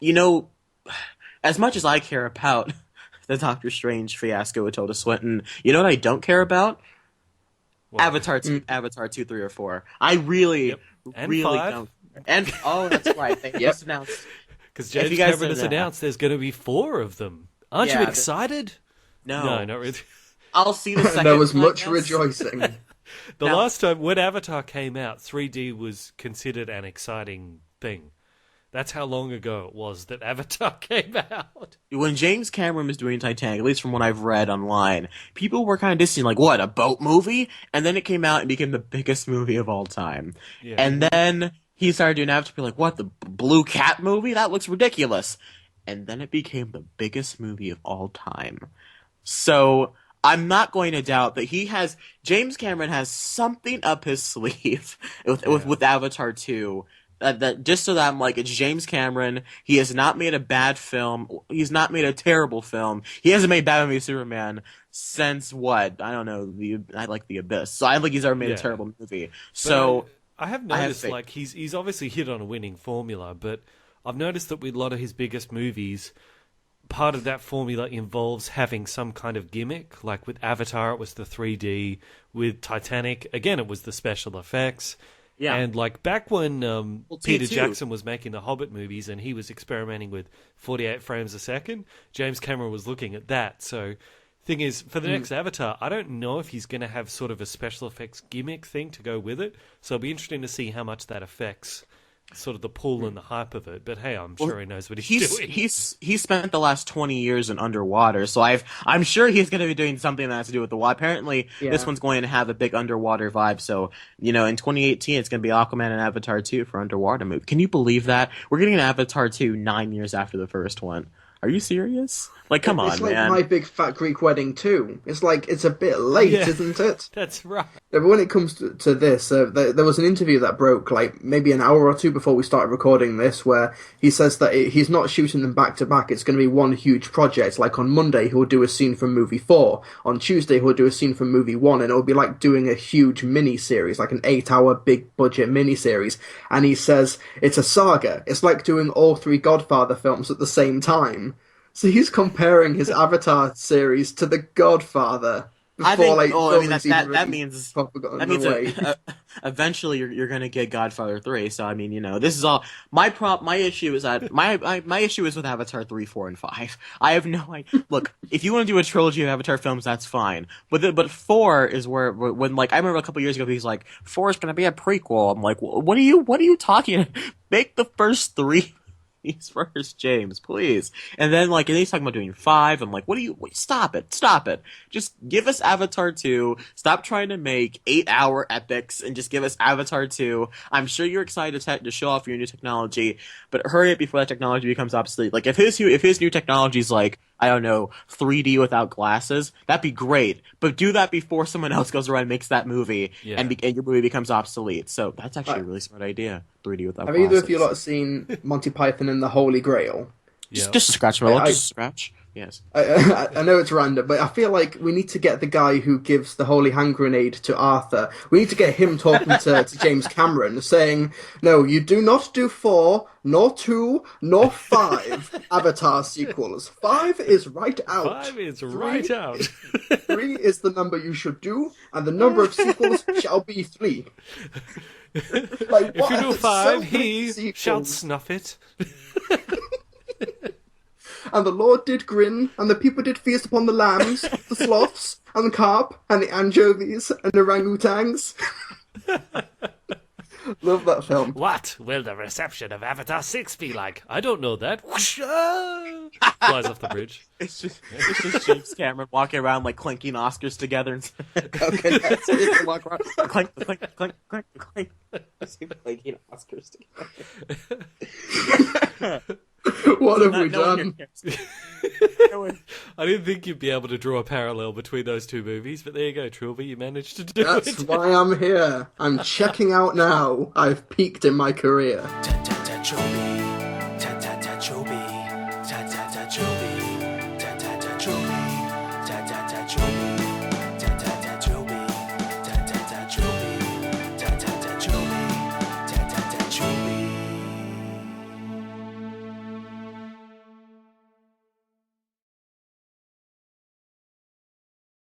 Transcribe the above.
you know, as much as I care about the Doctor Strange fiasco with Tilda Swinton, you know what I don't care about? What? Avatar 2, 3, or 4. I really, Yep. And really 5. don't. And oh, that's right. They just announced. Because If James you guys Cameron don't has know, announced there's going to be 4 of them. Aren't you yeah, excited? No, no, not really. I'll see the There second was one, I much guess. rejoicing. The Now- last time when Avatar came out, 3D was considered an exciting thing. That's how long ago it was that Avatar came out. When James Cameron was doing Titanic, at least from what I've read online, people were kind of dissing, like, what, a boat movie? And then it came out and became the biggest movie of all time. Yeah. And then he started doing Avatar, be like, what, the Blue Cat movie? That looks ridiculous. And then it became the biggest movie of all time. So I'm not going to doubt that James Cameron has something up his sleeve with Avatar 2. That just so that I'm like, it's James Cameron. He has not made a bad film. He's not made a terrible film. He hasn't made Batman v Superman since what? I don't know. I like The Abyss. So I don't think he's ever made a terrible movie. So I have noticed, like, he's obviously hit on a winning formula, but I've noticed that with a lot of his biggest movies, part of that formula involves having some kind of gimmick. Like with Avatar, it was the 3D. With Titanic, again, it was the special effects. yeah. And like back when Peter T2. Jackson was making the Hobbit movies and he was experimenting with 48 frames a second, James Cameron was looking at that. So thing is, for the next Avatar, I don't know if he's going to have sort of a special effects gimmick thing to go with it. So it'll be interesting to see how much that affects sort of the pull and the hype of it. But hey, I'm sure he knows what he's doing. He's spent the last 20 years in underwater, so I'm sure he's going to be doing something that has to do with the water. Apparently, this one's going to have a big underwater vibe. So in 2018, it's going to be Aquaman and Avatar 2 for underwater movie. Can you believe that we're getting an Avatar 2 9 years after the first one? Are you serious? Like, come on, It's like man. My Big Fat Greek Wedding too. It's like, it's a bit late, isn't it? That's right. But when it comes to this, there was an interview that broke like maybe an hour or two before we started recording this, where he says that he's not shooting them back to back. It's going to be one huge project. Like on Monday, he'll do a scene from movie 4. On Tuesday, he'll do a scene from movie 1, and it'll be like doing a huge mini series, like an 8-hour big budget mini series. And he says it's a saga. It's like doing all 3 Godfather films at the same time. So he's comparing his Avatar series to The Godfather. I think. That means eventually you're going to get Godfather 3. So I mean, this is all my issue is that my issue is with Avatar 3, 4, and 5. I have no idea. Look, if you want to do a trilogy of Avatar films, that's fine. But 4 is where when like I remember a couple years ago he's like 4 is going to be a prequel. I'm like, what are you talking? Make the first 3. He's first, James, please. And then he's talking about doing 5. I'm like, stop it. Just give us Avatar 2. Stop trying to make 8-hour epics and just give us Avatar 2. I'm sure you're excited to show off your new technology, but hurry it before that technology becomes obsolete. Like, if his new technology is like, I don't know, 3D without glasses, that'd be great. But do that before someone else goes around and makes that movie, and your movie becomes obsolete. So that's actually a really smart idea. 3D without glasses. Have either of you lot seen Monty Python and the Holy Grail? Just scratch my just scratch. Yes. I know it's random, but I feel like we need to get the guy who gives the holy hand grenade to Arthur. We need to get him talking to James Cameron, saying, no, you do not do 4, nor 2, nor 5 Avatar sequels. 5 is right out. 5 is right out. 3 is the number you should do, and the number of sequels shall be 3. Like, if you do 5, so he shall snuff it. And the Lord did grin, and the people did feast upon the lambs, the sloths, and the carp, and the anchovies, and the orangutans. Love that film. What will the reception of Avatar 6 be like? I don't know that. Whoosh, flies off the bridge. It's just James Cameron walking around clinking Oscars together and Okay, that's it. walk around clink, clink, clink, clink, clink. Clinking Oscars together. What have we done? I didn't think you'd be able to draw a parallel between those two movies, but there you go, Trilby, you managed to do it. That's why I'm here. I'm checking out now. I've peaked in my career. Trilby.